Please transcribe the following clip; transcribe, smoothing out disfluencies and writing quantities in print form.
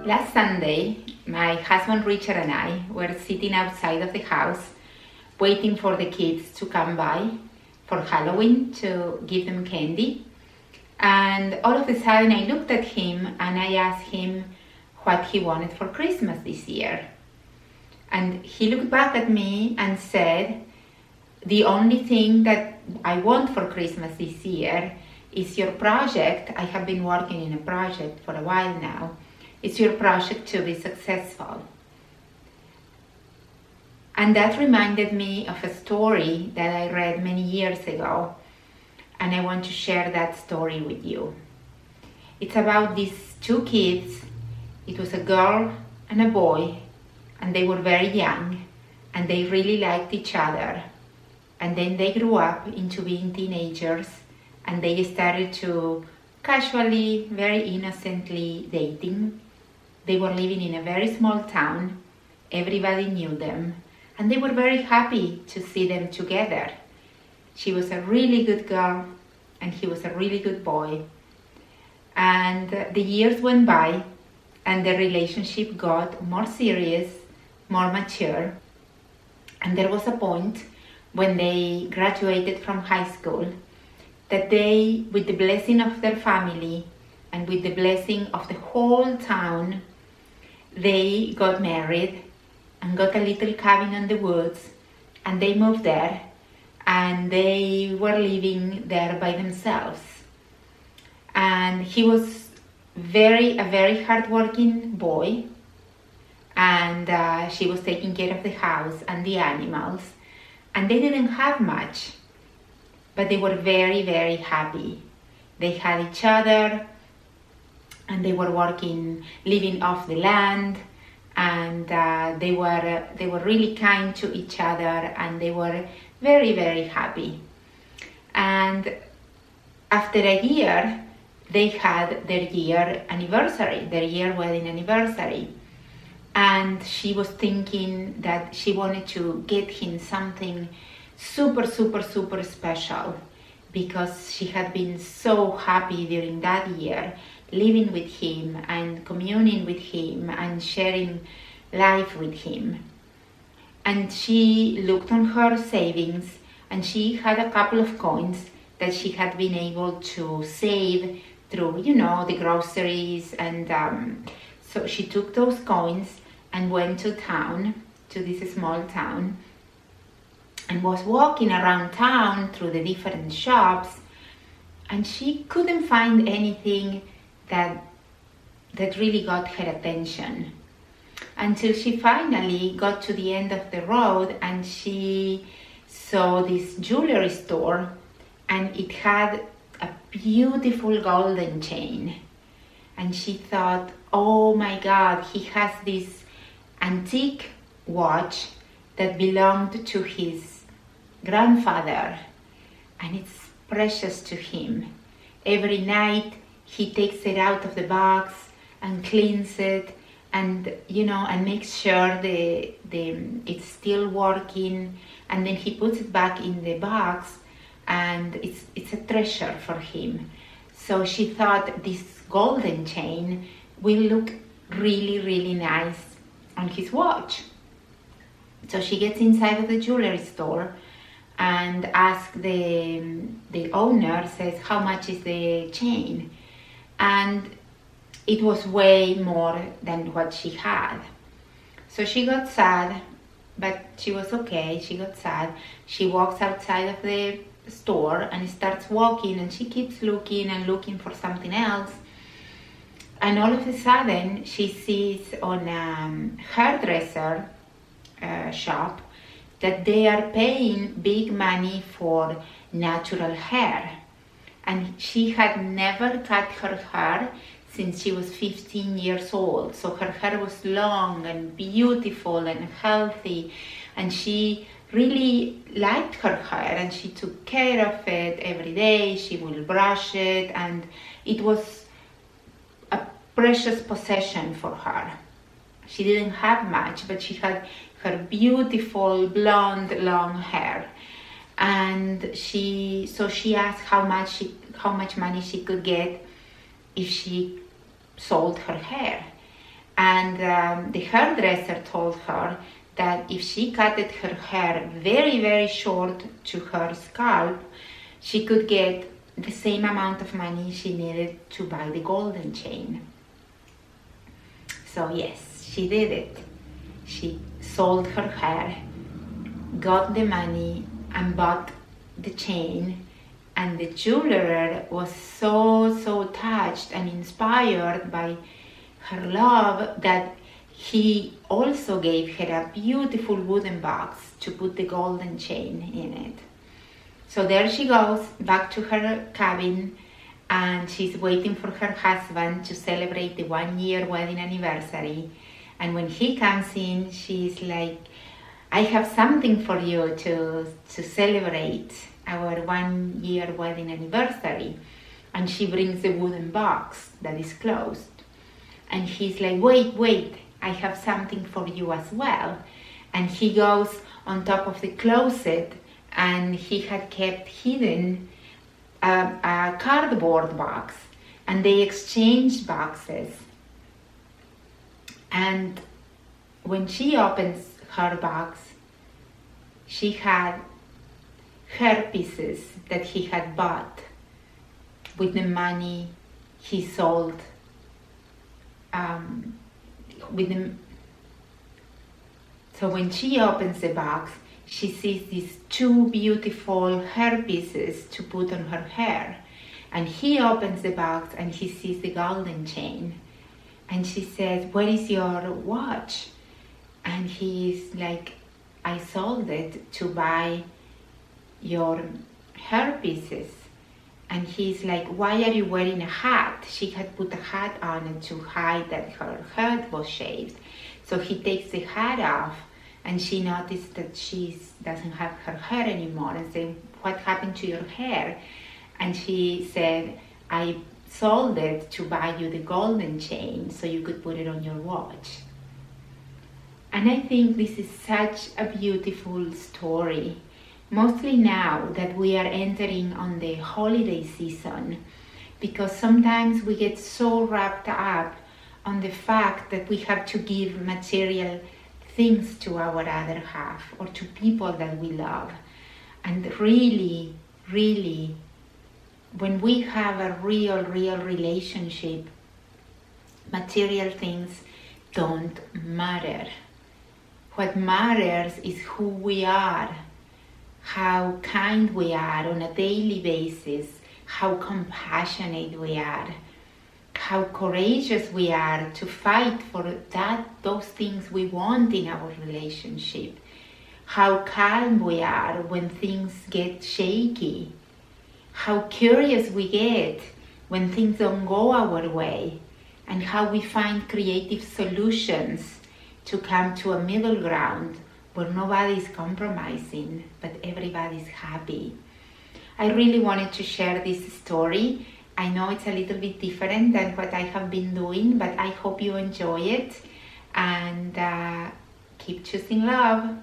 Last Sunday, my husband Richard and I were sitting outside of the house waiting for the kids to come by for Halloween to give them candy. And all of a sudden I looked at him and I asked him what he wanted for Christmas this year. And he looked back at me and said, "The only thing that I want for Christmas this year is your project. I have been working in a project for a while now. It's your project to be successful." And that reminded me of a story that I read many years ago, and I want to share that story with you. It's about these two kids. It was a girl and a boy, and they were very young, and they really liked each other. And then they grew up into being teenagers, and they started to casually, very innocently dating. They were living in a very small town. Everybody knew them, and they were very happy to see them together. She was a really good girl, and he was a really good boy. And the years went by, and the relationship got more serious, more mature. And there was a point when they graduated from high school that they, with the blessing of their family and with the blessing of the whole town, they got married and got a little cabin in the woods, and they moved there, and they were living there by themselves. And he was a very hardworking boy, and she was taking care of the house and the animals, and they didn't have much, but they were very happy. They had each other, and they were living off the land, and they were really kind to each other, and they were very happy. And after a year, they had their year wedding anniversary. And she was thinking that she wanted to get him something super special, because she had been so happy during that year, living with him and communing with him and sharing life with him. And she looked on her savings, and she had a couple of coins that she had been able to save through, the groceries. And so she took those coins and went to this small town, and was walking around town through the different shops, and she couldn't find anything that really got her attention, until she finally got to the end of the road, and she saw this jewelry store, and it had a beautiful golden chain. And she thought, "Oh my God, he has this antique watch that belonged to his grandfather, and it's precious to him. Every night he takes it out of the box and cleans it, and and makes sure it's still working, and then he puts it back in the box, and it's a treasure for him." So she thought this golden chain will look really nice on his watch. So she gets inside of the jewelry store and asks the owner, says, "How much is the chain?" And it was way more than what she had. So she got sad, but she was okay. She got sad. She walks outside of the store and starts walking, and she keeps looking and looking for something else. And all of a sudden she sees on a hairdresser shop that they are paying big money for natural hair. And she had never cut her hair since she was 15 years old. So her hair was long and beautiful and healthy, and she really liked her hair, and she took care of it every day. She would brush it, and it was a precious possession for her. She didn't have much, but she had her beautiful blonde long hair. And she asked how much money she could get if she sold her hair. And the hairdresser told her that if she cut her hair very, very short to her scalp, she could get the same amount of money she needed to buy the golden chain. So yes, she did it. She sold her hair, got the money, and bought the chain. And the jeweler was so touched and inspired by her love that he also gave her a beautiful wooden box to put the golden chain in it. So there she goes back to her cabin, and she's waiting for her husband to celebrate the 1-year wedding anniversary. And when he comes in, she's like, I have something for you to celebrate our 1-year wedding anniversary. And she brings the wooden box that is closed. And he's like, wait, I have something for you as well. And he goes on top of the closet, and he had kept hidden a cardboard box, and they exchanged boxes. And when she opens her box, she had hair pieces that he had bought with the money he sold. So when she opens the box, she sees these 2 beautiful hair pieces to put on her hair. And he opens the box and he sees the golden chain. And she says, where is your watch? And he's like, I sold it to buy your hair pieces. And he's like, why are you wearing a hat? She had put a hat on it to hide that her head was shaved. So he takes the hat off, and she noticed that she doesn't have her hair anymore, and said, what happened to your hair? And she said, I sold it to buy you the golden chain so you could put it on your watch. And I think this is such a beautiful story, mostly now that we are entering on the holiday season, because sometimes we get so wrapped up on the fact that we have to give material things to our other half or to people that we love. And really, when we have a real relationship, material things don't matter. What matters is who we are, how kind we are on a daily basis, how compassionate we are, how courageous we are to fight for those things we want in our relationship, how calm we are when things get shaky, how curious we get when things don't go our way, and how we find creative solutions to come to a middle ground where nobody's compromising, but everybody's happy. I really wanted to share this story. I know it's a little bit different than what I have been doing, but I hope you enjoy it, and keep choosing love.